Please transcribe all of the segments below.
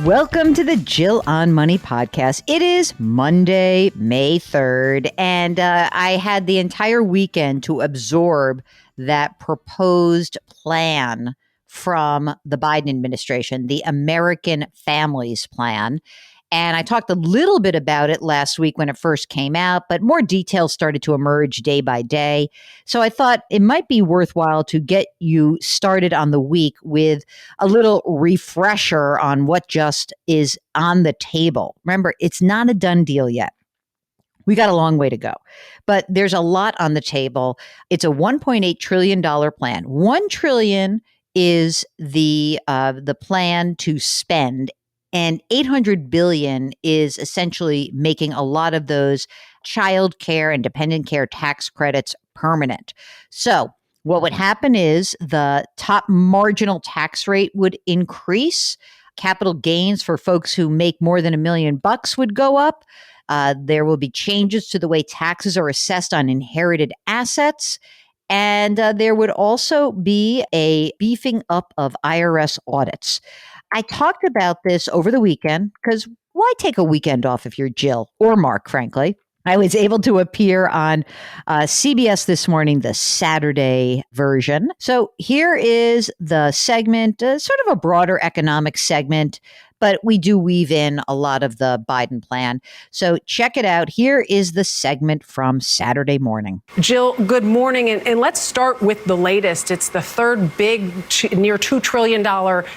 Welcome to the Jill on Money podcast. It is Monday, May 3rd, and I had the entire weekend to absorb that proposed plan from the Biden administration, the American Families Plan. And I talked a little bit about it last week when it first came out, but more details started to emerge day by day. So I thought it might be worthwhile to get you started on the week with a little refresher on what just is on the table. Remember, it's not a done deal yet. We got a long way to go, but there's a lot on the table. It's a $1.8 trillion plan. $1 trillion is the plan to spend, and $800 billion is essentially making a lot of those child care and dependent care tax credits permanent. So what would happen is the top marginal tax rate would increase. Capital gains for folks who make more than $1 million would go up. There will be changes to the way taxes are assessed on inherited assets. And there would also be a beefing up of IRS audits. I talked about this over the weekend because why take a weekend off if you're Jill or Mark, frankly? I was able to appear on CBS This Morning, the Saturday version. So here is the segment, sort of a broader economic segment, but we do weave in a lot of the Biden plan. So check it out. Here is the segment from Saturday morning. Jill, good morning. And let's start with the latest. It's the third big, near $2 trillion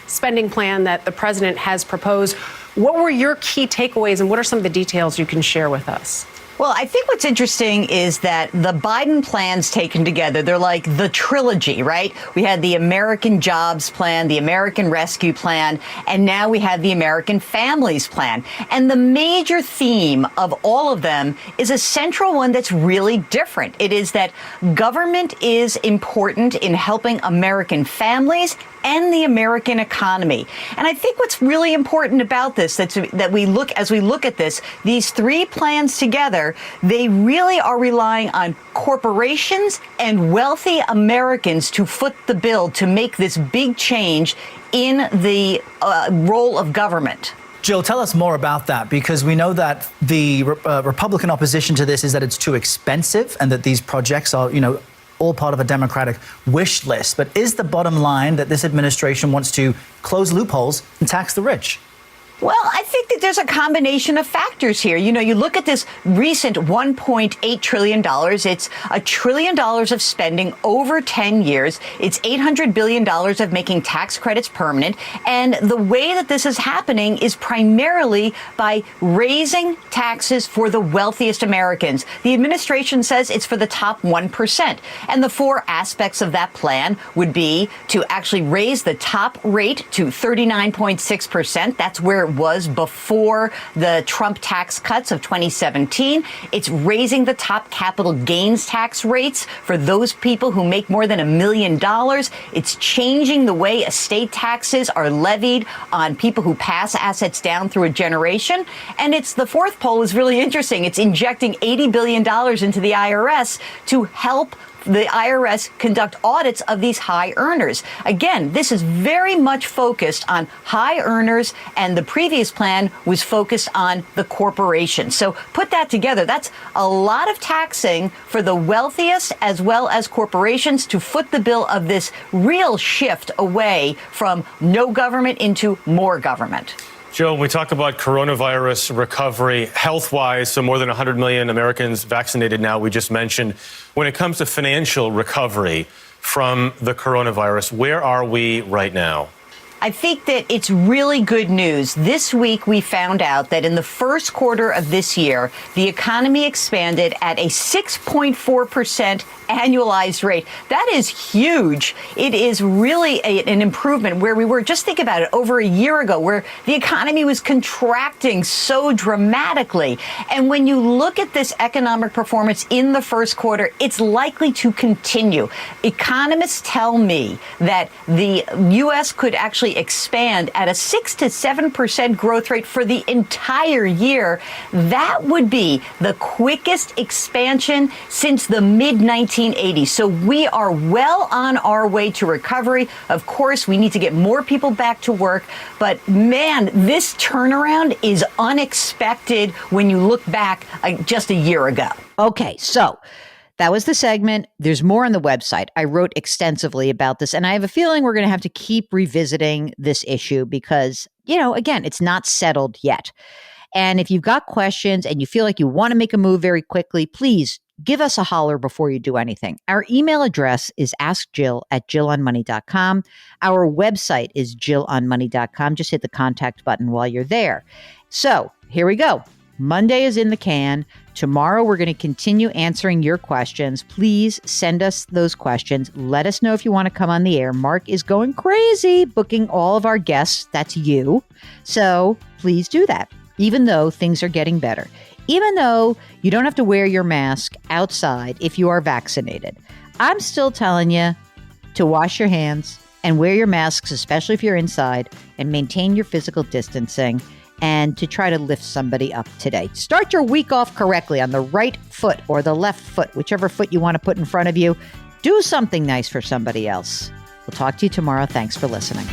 spending plan that the president has proposed. What were your key takeaways and what are some of the details you can share with us? Well, I think what's interesting is that the Biden plans taken together, they're like the trilogy, right? We had the American Jobs Plan, the American Rescue Plan, and now we have the American Families Plan. And the major theme of all of them is a central one that's really different. It is that government is important in helping American families and the American economy. And I think what's really important about this, that we look at this, these three plans together, they really are relying on corporations and wealthy Americans to foot the bill to make this big change in the role of government. Jill, tell us more about that, because we know that the Republican opposition to this is that it's too expensive and that these projects are, all part of a Democratic wish list. But is the bottom line that this administration wants to close loopholes and tax the rich? Well, I think that there's a combination of factors here. You look at this recent $1.8 trillion. It's $1 trillion of spending over 10 years. It's $800 billion of making tax credits permanent. And the way that this is happening is primarily by raising taxes for the wealthiest Americans. The administration says it's for the top 1%. And the four aspects of that plan would be to actually raise the top rate to 39.6%. That's where it was before the Trump tax cuts of 2017. It's raising the top capital gains tax rates for those people who make more than $1 million. It's changing the way estate taxes are levied on people who pass assets down through a generation. And the fourth poll is really interesting. It's injecting $80 billion into the IRS to help the IRS conduct audits of these high earners. Again, this is very much focused on high earners, and the previous plan was focused on the corporations. So put that together. That's a lot of taxing for the wealthiest as well as corporations to foot the bill of this real shift away from no government into more government. Joe, when we talk about coronavirus recovery health-wise, so more than 100 million Americans vaccinated now, we just mentioned. When it comes to financial recovery from the coronavirus, where are we right now? I think that it's really good news. This week, we found out that in the first quarter of this year, the economy expanded at a 6.4% annualized rate. That is huge. It is really an improvement where we were, just think about it, over a year ago, where the economy was contracting so dramatically. And when you look at this economic performance in the first quarter, it's likely to continue. Economists tell me that the U.S. could actually actually expand at a 6 to 7% growth rate for the entire year. That would be the quickest expansion since the mid-1980s. So we are well on our way to recovery. Of course, we need to get more people back to work. But man, this turnaround is unexpected when you look back just a year ago. Okay, so that was the segment. There's more on the website. I wrote extensively about this, and I have a feeling we're going to have to keep revisiting this issue because, again, it's not settled yet. And if you've got questions and you feel like you want to make a move very quickly, please give us a holler before you do anything. Our email address is askjill@jillonmoney.com. Our website is jillonmoney.com. Just hit the contact button while you're there. So here we go. Monday is in the can. Tomorrow, we're going to continue answering your questions. Please send us those questions. Let us know if you want to come on the air. Mark is going crazy booking all of our guests. That's you. So please do that, even though things are getting better. Even though you don't have to wear your mask outside if you are vaccinated. I'm still telling you to wash your hands and wear your masks, especially if you're inside, and maintain your physical distancing, and to try to lift somebody up today. Start your week off correctly on the right foot or the left foot, whichever foot you want to put in front of you. Do something nice for somebody else. We'll talk to you tomorrow. Thanks for listening.